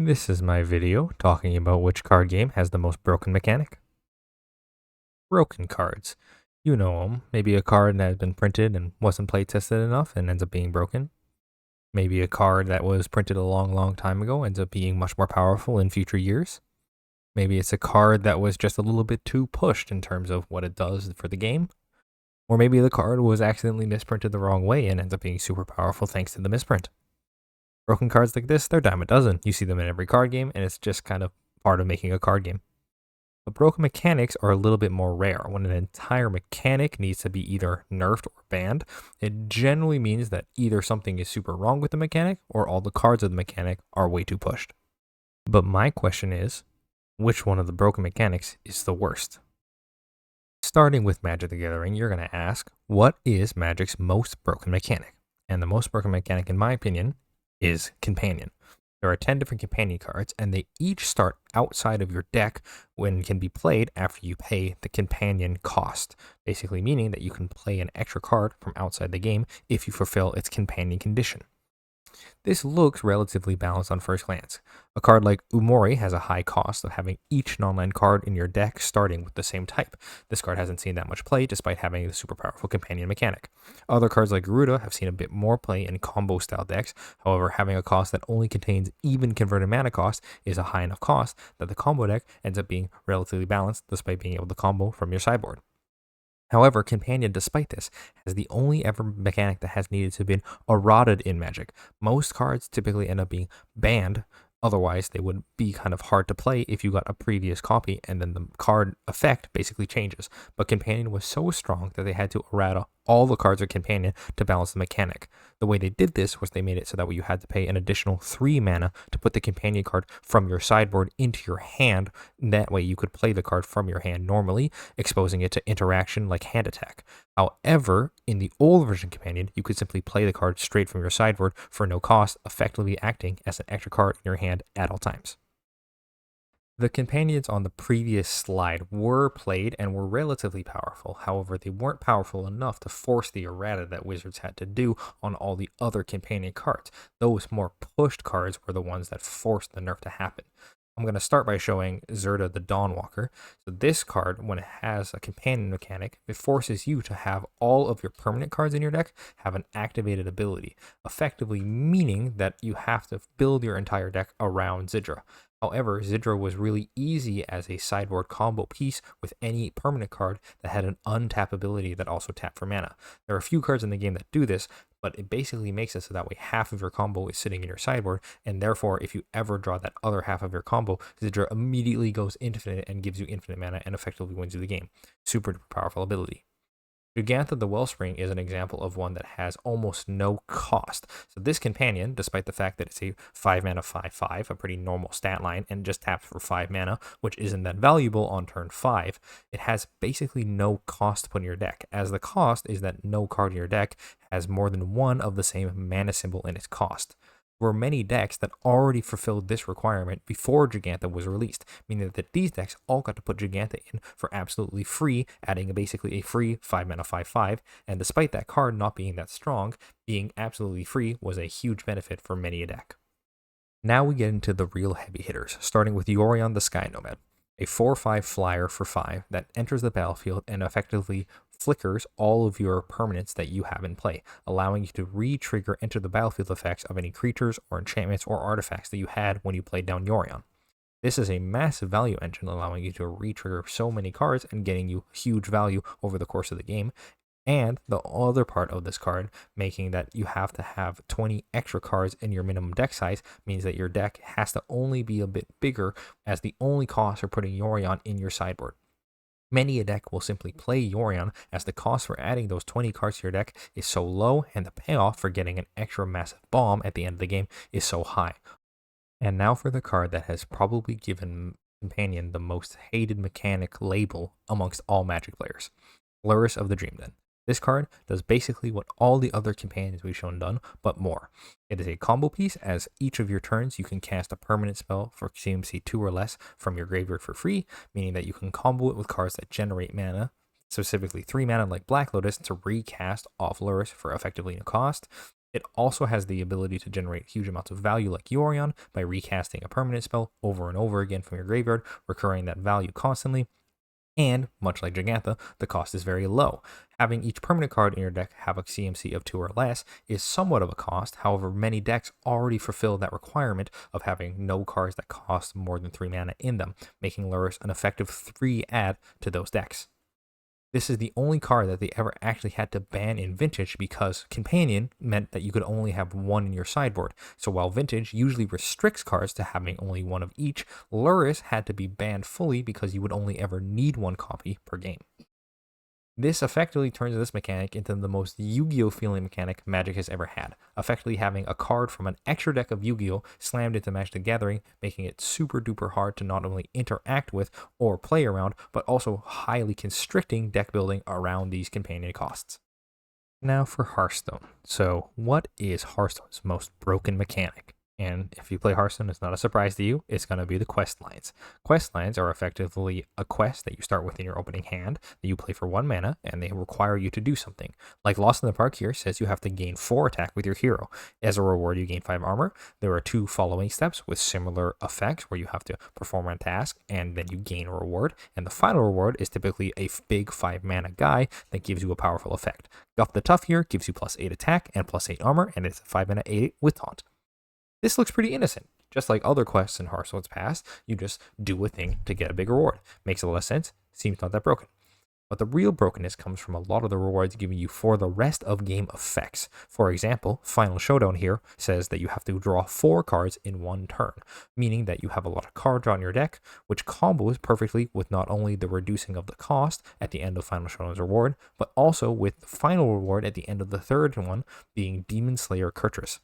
This is my video talking about which card game has the most broken mechanic. Broken cards. You know them. Maybe a card that has been printed and wasn't play tested enough and ends up being broken. Maybe a card that was printed a long time ago ends up being much more powerful in future years. Maybe it's a card that was just a little bit too pushed in terms of what it does for the game. Or maybe the card was accidentally misprinted the wrong way and ends up being super powerful thanks to the misprint. Broken cards like this, they're dime a dozen. You see them in every card game, and it's just kind of part of making a card game. But broken mechanics are a little bit more rare. When an entire mechanic needs to be either nerfed or banned, it generally means that either something is super wrong with the mechanic or all the cards of the mechanic are way too pushed. But my question is, which one of the broken mechanics is the worst? Starting with Magic the Gathering, you're going to ask, what is Magic's most broken mechanic? And the most broken mechanic, in my opinion, is Companion. There are 10 different companion cards, and they each start outside of your deck when can be played after you pay the companion cost. Basically meaning that you can play an extra card from outside the game if you fulfill its companion condition. This looks relatively balanced on first glance. A card like Umori has a high cost of having each non-land card in your deck starting with the same type. This card hasn't seen that much play despite having the super powerful companion mechanic. Other cards like Garuda have seen a bit more play in combo style decks, however having a cost that only contains even converted mana cost is a high enough cost that the combo deck ends up being relatively balanced despite being able to combo from your sideboard. However, Companion, despite this, has the only ever mechanic that has needed to have been eroded in Magic. Most cards typically end up being banned, otherwise they would be kind of hard to play if you got a previous copy and then the card effect basically changes. But Companion was so strong that they had to errata all the cards of Companion to balance the mechanic. The way they did this was they made it so that you had to pay an additional 3 mana to put the Companion card from your sideboard into your hand. That way you could play the card from your hand normally, exposing it to interaction like hand attack. However, in the old version Companion, you could simply play the card straight from your sideboard for no cost, effectively acting as an extra card in your hand at all times. The companions on the previous slide were played and were relatively powerful. However, they weren't powerful enough to force the errata that Wizards had to do on all the other companion cards. Those more pushed cards were the ones that forced the nerf to happen. I'm going to start by showing Zerda the Dawnwalker. So this card, when it has a companion mechanic, it forces you to have all of your permanent cards in your deck have an activated ability, effectively meaning that you have to build your entire deck around Zidra. However, Zidra was really easy as a sideboard combo piece with any permanent card that had an untap ability that also tapped for mana. There are a few cards in the game that do this, but it basically makes it so that way half of your combo is sitting in your sideboard, and therefore if you ever draw that other half of your combo, Zidra immediately goes infinite and gives you infinite mana and effectively wins you the game. Super powerful ability. Gigantha the Wellspring is an example of one that has almost no cost. So this companion, despite the fact that it's a 5 mana 5/5, a pretty normal stat line, and just taps for 5 mana, which isn't that valuable on turn 5, it has basically no cost to put in your deck, as the cost is that no card in your deck has more than one of the same mana symbol in its cost. There were many decks that already fulfilled this requirement before Gigantha was released, meaning that these decks all got to put Gigantha in for absolutely free, adding basically a free 5 mana 5/5, and despite that card not being that strong, being absolutely free was a huge benefit for many a deck. Now we get into the real heavy hitters, starting with Yorion the Sky Nomad, a 4/5 flyer for 5 that enters the battlefield and effectively flickers all of your permanents that you have in play, allowing you to re-trigger enter the battlefield effects of any creatures or enchantments or artifacts that you had when you played down Yorion. This is a massive value engine, allowing you to re-trigger so many cards and getting you huge value over the course of the game. And the other part of this card, making that you have to have 20 extra cards in your minimum deck size, means that your deck has to only be a bit bigger, as the only cost for putting Yorion in your sideboard. Many a deck will simply play Yorion as the cost for adding those 20 cards to your deck is so low, and the payoff for getting an extra massive bomb at the end of the game is so high. And now for the card that has probably given Companion the most hated mechanic label amongst all Magic players, Lurrus of the Dream Den. This card does basically what all the other companions we've shown done, but more. It is a combo piece, as each of your turns you can cast a permanent spell for CMC 2 or less from your graveyard for free, meaning that you can combo it with cards that generate mana, specifically 3 mana like Black Lotus, to recast off Lurrus for effectively no cost. It also has the ability to generate huge amounts of value like Yorion by recasting a permanent spell over and over again from your graveyard, recurring that value constantly. And, much like Gigantha, the cost is very low. Having each permanent card in your deck have a CMC of 2 or less is somewhat of a cost, however, many decks already fulfill that requirement of having no cards that cost more than 3 mana in them, making Lurrus an effective 3 add to those decks. This is the only card that they ever actually had to ban in Vintage because Companion meant that you could only have one in your sideboard. So while Vintage usually restricts cards to having only one of each, Lurrus had to be banned fully because you would only ever need one copy per game. This effectively turns this mechanic into the most Yu-Gi-Oh feeling mechanic Magic has ever had, effectively having a card from an extra deck of Yu-Gi-Oh slammed into Magic the Gathering, making it super duper hard to not only interact with or play around, but also highly constricting deck building around these companion costs. Now for Hearthstone. So what is Hearthstone's most broken mechanic? And if you play Hearthstone, it's not a surprise to you, it's going to be the quest lines. Quest lines are effectively a quest that you start with in your opening hand that you play for 1 mana, and they require you to do something. Like Lost in the Park here says you have to gain 4 attack with your hero. As a reward, you gain 5 armor. There are 2 following steps with similar effects where you have to perform a task and then you gain a reward. And the final reward is typically a big 5 mana guy that gives you a powerful effect. Guff the Tough here gives you +8 attack and +8 armor, and it's a 5 mana 8 with taunt. This looks pretty innocent. Just like other quests in Hearthstone's past, you just do a thing to get a big reward. Makes a lot of sense, seems not that broken. But the real brokenness comes from a lot of the rewards giving you for the rest of game effects. For example, Final Showdown here says that you have to draw 4 cards in 1 turn, meaning that you have a lot of cards on your deck, which combos perfectly with not only the reducing of the cost at the end of Final Showdown's reward, but also with the final reward at the end of the third one being Demon Slayer Kurtrus.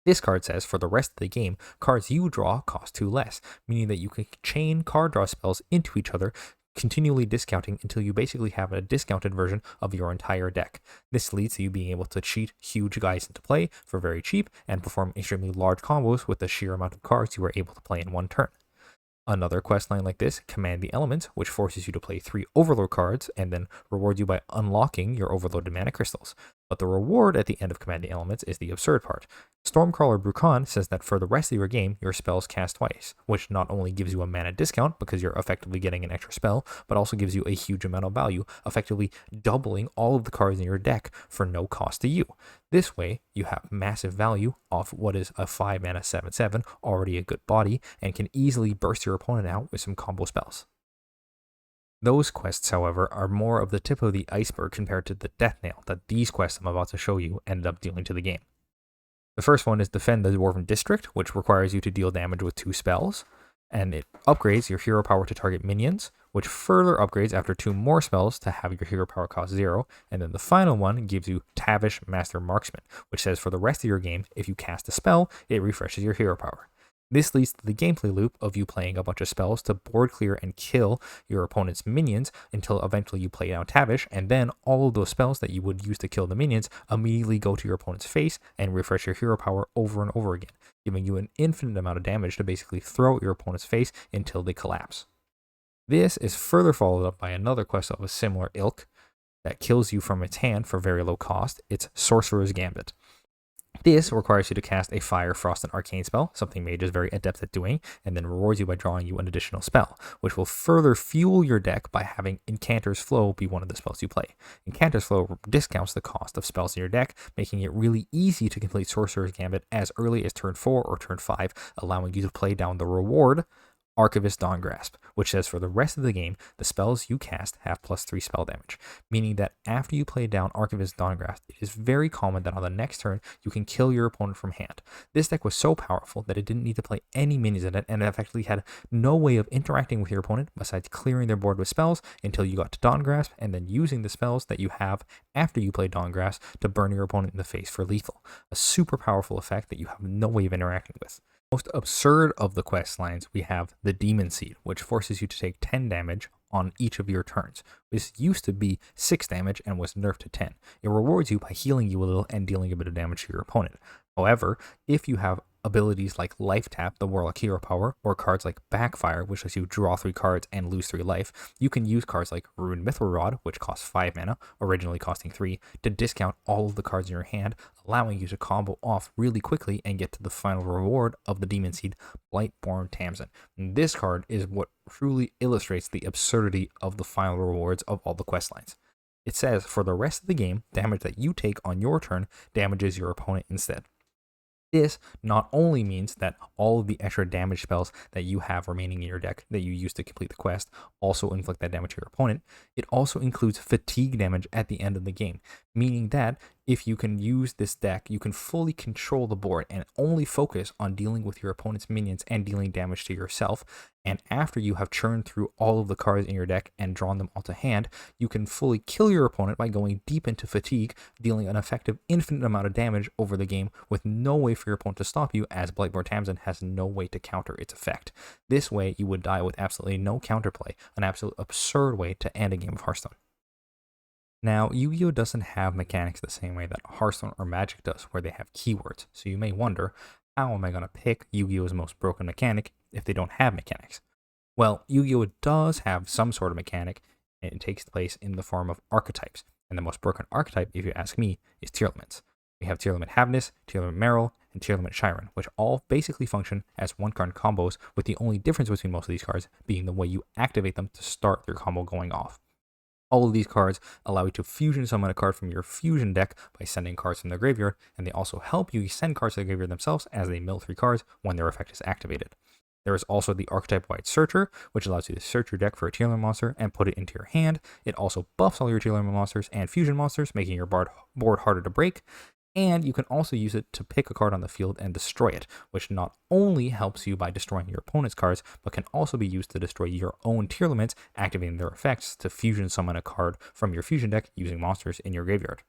This card says, for the rest of the game, cards you draw cost 2 less, meaning that you can chain card draw spells into each other, continually discounting until you basically have a discounted version of your entire deck. This leads to you being able to cheat huge guys into play for very cheap and perform extremely large combos with the sheer amount of cards you are able to play in 1 turn. Another questline like this, Command the Elements, which forces you to play 3 Overload cards and then rewards you by unlocking your overloaded mana crystals. But the reward at the end of Command the Elements is the absurd part. Stormcrawler Brukan says that for the rest of your game, your spells cast twice, which not only gives you a mana discount because you're effectively getting an extra spell, but also gives you a huge amount of value, effectively doubling all of the cards in your deck for no cost to you. This way, you have massive value off what is a 5 mana 7/7, already a good body, and can easily burst your opponent out with some combo spells. Those quests, however, are more of the tip of the iceberg compared to the death nail that these quests I'm about to show you ended up dealing to the game. The first one is Defend the Dwarven District, which requires you to deal damage with 2 spells, and it upgrades your hero power to target minions, which further upgrades after 2 more spells to have your hero power cost 0, and then the final one gives you Tavish Master Marksman, which says for the rest of your game, if you cast a spell, it refreshes your hero power. This leads to the gameplay loop of you playing a bunch of spells to board clear and kill your opponent's minions until eventually you play down Tavish, and then all of those spells that you would use to kill the minions immediately go to your opponent's face and refresh your hero power over and over again, giving you an infinite amount of damage to basically throw at your opponent's face until they collapse. This is further followed up by another quest of a similar ilk that kills you from its hand for very low cost. It's Sorcerer's Gambit. This requires you to cast a Fire, Frost, and Arcane spell, something Mage is very adept at doing, and then rewards you by drawing you an additional spell, which will further fuel your deck by having Incanter's Flow be one of the spells you play. Incanter's Flow discounts the cost of spells in your deck, making it really easy to complete Sorcerer's Gambit as early as turn 4 or turn 5, allowing you to play down the reward, Archivist Dawngrasp, which says for the rest of the game, the spells you cast have +3 spell damage, meaning that after you play down Archivist Dawngrasp, it is very common that on the next turn, you can kill your opponent from hand. This deck was so powerful that it didn't need to play any minions in it, and it effectively had no way of interacting with your opponent besides clearing their board with spells until you got to Dawngrasp, and then using the spells that you have after you play Dawngrasp to burn your opponent in the face for lethal. A super powerful effect that you have no way of interacting with. Most absurd of the quest lines, we have the Demon Seed, which forces you to take 10 damage on each of your turns. This used to be 6 damage and was nerfed to 10. It rewards you by healing you a little and dealing a bit of damage to your opponent. However, if you have abilities like Life Tap, the Warlock Hero Power, or cards like Backfire, which lets you draw 3 cards and lose 3 life, you can use cards like Ruined Mithril Rod, which costs 5 mana, originally costing 3, to discount all of the cards in your hand, allowing you to combo off really quickly and get to the final reward of the Demon Seed, Blightborn Tamsin. And this card is what truly illustrates the absurdity of the final rewards of all the quest lines. It says, for the rest of the game, damage that you take on your turn damages your opponent instead. This not only means that all of the extra damage spells that you have remaining in your deck that you use to complete the quest also inflict that damage to your opponent, it also includes fatigue damage at the end of the game, meaning that if you can use this deck, you can fully control the board and only focus on dealing with your opponent's minions and dealing damage to yourself. And after you have churned through all of the cards in your deck and drawn them all to hand, you can fully kill your opponent by going deep into fatigue, dealing an effective infinite amount of damage over the game with no way for your opponent to stop you, as Blightborn Tamsin has no way to counter its effect. This way, you would die with absolutely no counterplay, an absolute absurd way to end a game of Hearthstone. Now, Yu-Gi-Oh! Doesn't have mechanics the same way that Hearthstone or Magic does, where they have keywords, so you may wonder, how am I going to pick Yu-Gi-Oh!'s most broken mechanic if they don't have mechanics? Well, Yu-Gi-Oh! Does have some sort of mechanic, and it takes place in the form of archetypes, and the most broken archetype, if you ask me, is tearlaments. We have Tearlament Havnis, Tearlament Meryl, and Tearlament Chiron, which all basically function as one-card combos, with the only difference between most of these cards being the way you activate them to start their combo going off. All of these cards allow you to fusion summon a card from your fusion deck by sending cards from the graveyard, and they also help you send cards to the graveyard themselves as they mill 3 cards when their effect is activated. There is also the archetype-wide Searcher, which allows you to search your deck for a Tearlament monster and put it into your hand. It also buffs all your Tearlament monsters and fusion monsters, making your board harder to break. And you can also use it to pick a card on the field and destroy it, which not only helps you by destroying your opponent's cards, but can also be used to destroy your own Tearlaments, activating their effects to fusion summon a card from your fusion deck using monsters in your graveyard.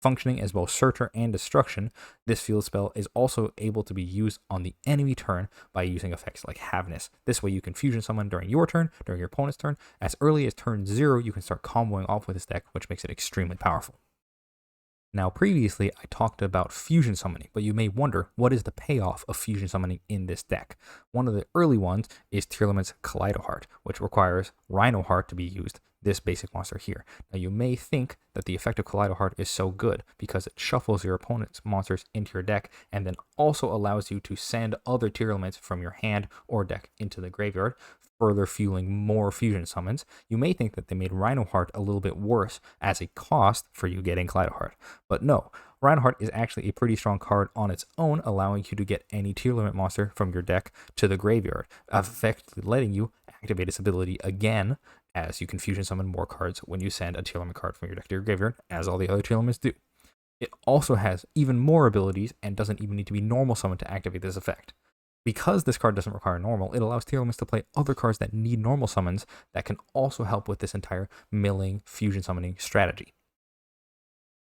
Functioning as both Searcher and Destruction, this field spell is also able to be used on the enemy turn by using effects like Havnis. This way you can fusion summon during your turn, during your opponent's turn. As early as turn 0, you can start comboing off with this deck, which makes it extremely powerful. Now, previously, I talked about fusion summoning, but you may wonder, what is the payoff of fusion summoning in this deck? One of the early ones is Tearlament's Kaleido Heart, which requires Rhino Heart to be used, this basic monster here. Now, you may think that the effect of Kaleido Heart is so good because it shuffles your opponent's monsters into your deck and then also allows you to send other Tearlaments from your hand or deck into the graveyard, further fueling more fusion summons. You may think that they made Rhino Heart a little bit worse as a cost for you getting Kaleido Heart. But no, Rhino Heart is actually a pretty strong card on its own, allowing you to get any Tearlament monster from your deck to the graveyard, effectively letting you activate its ability again, as you can fusion summon more cards when you send a Tearlament card from your deck to your graveyard, as all the other Tearlaments do. It also has even more abilities and doesn't even need to be normal summoned to activate this effect. Because this card doesn't require normal, it allows Tearlaments to play other cards that need normal summons that can also help with this entire milling fusion summoning strategy.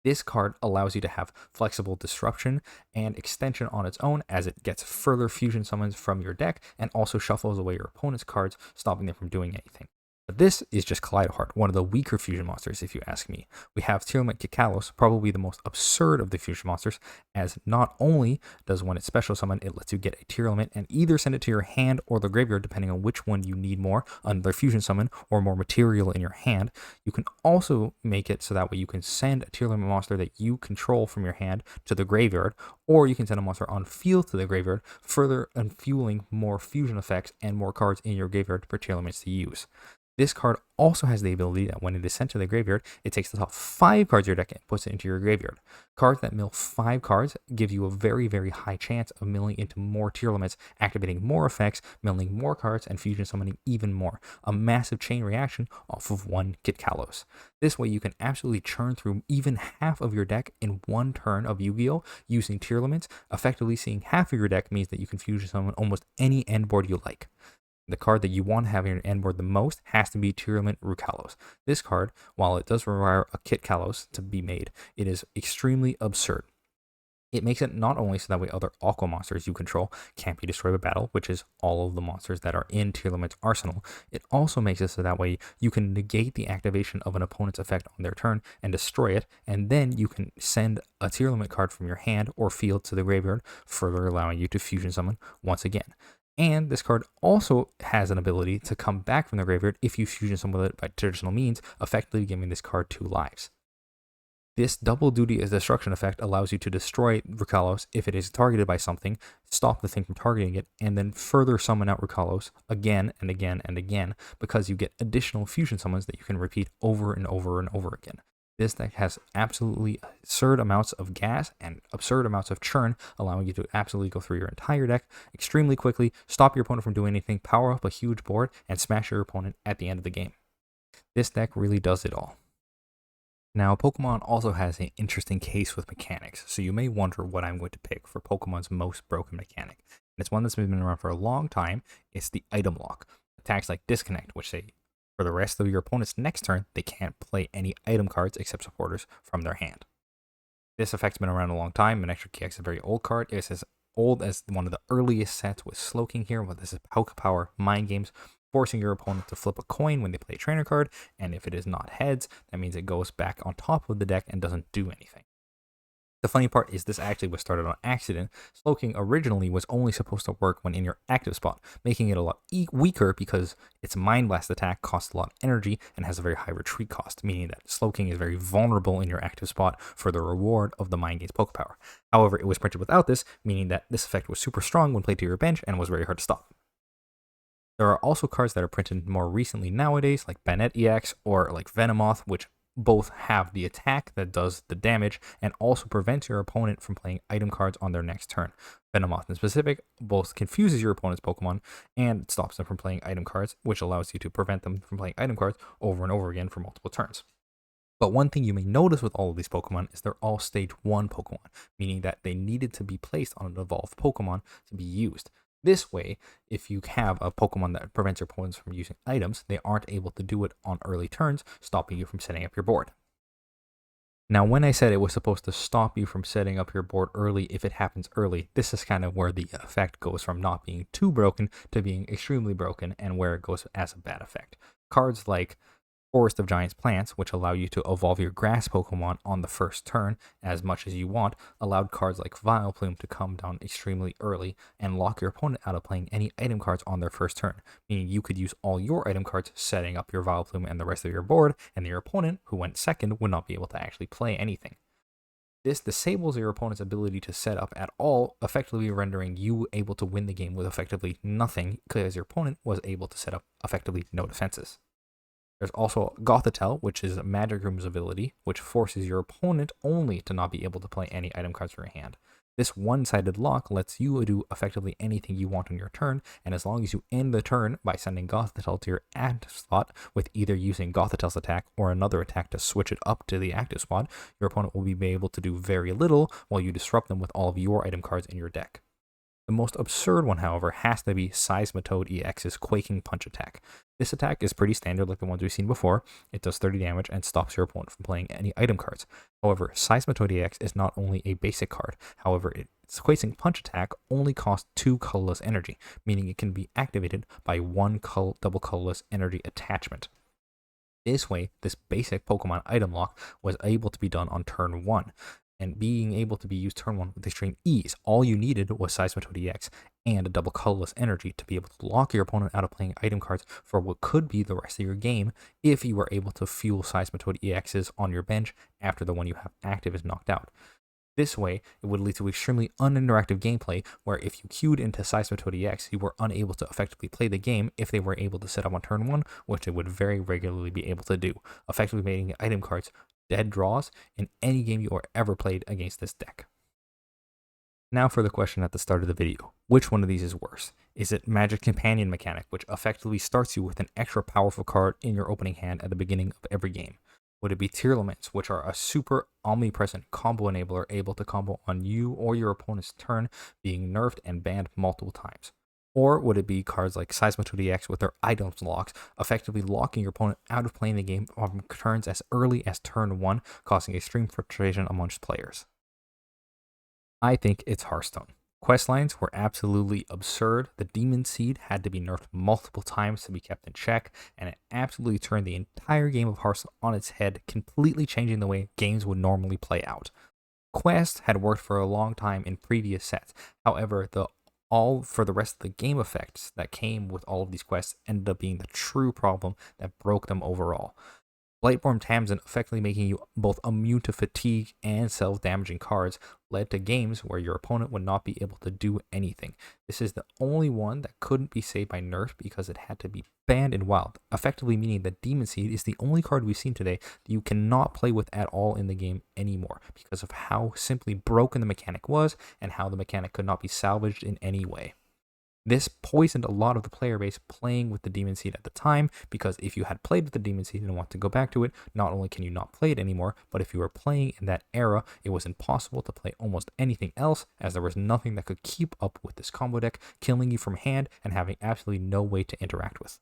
This card allows you to have flexible disruption and extension on its own as it gets further fusion summons from your deck and also shuffles away your opponent's cards, stopping them from doing anything. But this is just Kaleido Heart, one of the weaker fusion monsters if you ask me. We have Tearlament Kikalos, probably the most absurd of the fusion monsters, as not only does when it's special summon, it lets you get a Tearlament and either send it to your hand or the graveyard depending on which one you need more, another fusion summon or more material in your hand. You can also make it so that way you can send a Tearlament monster that you control from your hand to the graveyard, or you can send a monster on field to the graveyard, further fueling more fusion effects and more cards in your graveyard for Tearlaments to use. This card also has the ability that when it is sent to the graveyard, it takes the top 5 cards of your deck and puts it into your graveyard. Cards that mill 5 cards give you a very, very high chance of milling into more Tearlaments, activating more effects, milling more cards, and fusion summoning even more. A massive chain reaction off of one Kitkalos. This way you can absolutely churn through even half of your deck in one turn of Yu-Gi-Oh! Using Tearlaments. Effectively seeing half of your deck means that you can fusion summon almost any end board you like. The card that you want to have in your end board the most has to be Tearlament Rukalos. This card, while it does require a Kit Kalos to be made, it is extremely absurd. It makes it not only so that way other aqua monsters you control can't be destroyed by battle, which is all of the monsters that are in Tearlament's arsenal. It also makes it so that way you can negate the activation of an opponent's effect on their turn and destroy it, and then you can send a Tearlament card from your hand or field to the graveyard, further allowing you to fusion summon once again. And this card also has an ability to come back from the graveyard if you fusion summon it by traditional means, effectively giving this card 2 lives. This double duty as destruction effect allows you to destroy Rukalos if it is targeted by something, stop the thing from targeting it, and then further summon out Rukalos again and again and again, because you get additional fusion summons that you can repeat over and over and over again. This deck has absolutely absurd amounts of gas and absurd amounts of churn, allowing you to absolutely go through your entire deck extremely quickly, stop your opponent from doing anything, power up a huge board, and smash your opponent at the end of the game. This deck really does it all. Now, Pokemon also has an interesting case with mechanics, so you may wonder what I'm going to pick for Pokemon's most broken mechanic. And it's one that's been around for a long time. It's the item lock. Attacks like Disconnect, which say for the rest of your opponent's next turn, they can't play any item cards except supporters from their hand. This effect's been around a long time. Electric KX is a very old card. It's as old as one of the earliest sets with Slowking here, but this is Power Mind Games, forcing your opponent to flip a coin when they play a trainer card, and if it is not heads, that means it goes back on top of the deck and doesn't do anything. The funny part is this actually was started on accident. Slowking originally was only supposed to work when in your active spot, making it a lot weaker because its Mind Blast attack costs a lot of energy and has a very high retreat cost, meaning that Slowking is very vulnerable in your active spot for the reward of the Mind Game's Pokepower. However, it was printed without this, meaning that this effect was super strong when played to your bench and was very hard to stop. There are also cards that are printed more recently nowadays, like Banette EX or like Venomoth, which both have the attack that does the damage and also prevents your opponent from playing item cards on their next turn. Venomoth in specific both confuses your opponent's Pokemon and stops them from playing item cards, which allows you to prevent them from playing item cards over and over again for multiple turns. But one thing you may notice with all of these Pokemon is they're all stage 1 Pokemon, meaning that they needed to be placed on an evolved Pokemon to be used. This way, if you have a Pokemon that prevents your opponents from using items, they aren't able to do it on early turns, stopping you from setting up your board. Now, when I said it was supposed to stop you from setting up your board early if it happens early, this is kind of where the effect goes from not being too broken to being extremely broken, and where it goes as a bad effect. Cards like Forest of Giants plants, which allow you to evolve your grass Pokemon on the first turn as much as you want, allowed cards like Vileplume to come down extremely early and lock your opponent out of playing any item cards on their first turn, meaning you could use all your item cards setting up your Vileplume and the rest of your board, and your opponent, who went second, would not be able to actually play anything. This disables your opponent's ability to set up at all, effectively rendering you able to win the game with effectively nothing, because your opponent was able to set up effectively no defenses. There's also Gothitelle, which is Magic Room's ability, which forces your opponent only to not be able to play any item cards from your hand. This one-sided lock lets you do effectively anything you want on your turn, and as long as you end the turn by sending Gothitelle to your active spot with either using Gothitelle's attack or another attack to switch it up to the active spot, your opponent will be able to do very little while you disrupt them with all of your item cards in your deck. The most absurd one, however, has to be Seismitoad EX's Quaking Punch attack. This attack is pretty standard like the ones we've seen before. It does 30 damage and stops your opponent from playing any item cards. However, Seismitoad EX is not only a basic card, however, its Quaking Punch attack only costs 2 colorless energy, meaning it can be activated by 1 double colorless energy attachment. This way, this basic Pokemon item lock was able to be done on turn 1. And being able to be used turn 1 with extreme ease. All you needed was Seismitoad EX and a double colorless energy to be able to lock your opponent out of playing item cards for what could be the rest of your game if you were able to fuel Seismitoad EXs on your bench after the one you have active is knocked out. This way, it would lead to extremely uninteractive gameplay where if you queued into Seismitoad EX, you were unable to effectively play the game if they were able to set up on turn 1, which they would very regularly be able to do, effectively making item cards dead draws in any game you ever played against this deck. Now for the question at the start of the video. Which one of these is worse? Is it Magic Companion mechanic, which effectively starts you with an extra powerful card in your opening hand at the beginning of every game? Would it be tearlaments, which are a super omnipresent combo enabler able to combo on you or your opponent's turn, being nerfed and banned multiple times? Or would it be cards like Seismitoad EX with their items locks, effectively locking your opponent out of playing the game on turns as early as turn 1, causing extreme frustration amongst players? I think it's Hearthstone. Questlines were absolutely absurd. The Demon Seed had to be nerfed multiple times to be kept in check, and it absolutely turned the entire game of Hearthstone on its head, completely changing the way games would normally play out. Quest had worked for a long time in previous sets. However, the all for the rest of the game effects that came with all of these quests ended up being the true problem that broke them overall. Blightborn Tamsin effectively making you both immune to fatigue and self-damaging cards led to games where your opponent would not be able to do anything. This is the only one that couldn't be saved by nerf because it had to be banned in Wild, effectively meaning that Demon Seed is the only card we've seen today that you cannot play with at all in the game anymore because of how simply broken the mechanic was and how the mechanic could not be salvaged in any way. This poisoned a lot of the player base playing with the Demon Seed at the time, because if you had played with the Demon Seed and want to go back to it, not only can you not play it anymore, but if you were playing in that era, it was impossible to play almost anything else, as there was nothing that could keep up with this combo deck, killing you from hand and having absolutely no way to interact with.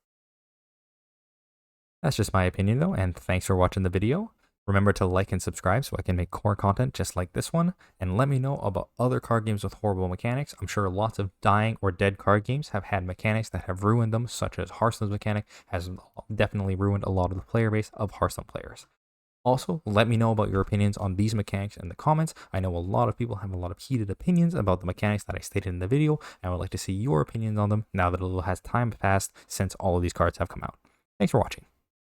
That's just my opinion though, and thanks for watching the video. Remember to like and subscribe so I can make core content just like this one, and let me know about other card games with horrible mechanics. I'm sure lots of dying or dead card games have had mechanics that have ruined them, such as Hearthstone's mechanic has definitely ruined a lot of the player base of Hearthstone players. Also, let me know about your opinions on these mechanics in the comments. I know a lot of people have a lot of heated opinions about the mechanics that I stated in the video, and I would like to see your opinions on them now that a little has time passed since all of these cards have come out. Thanks for watching.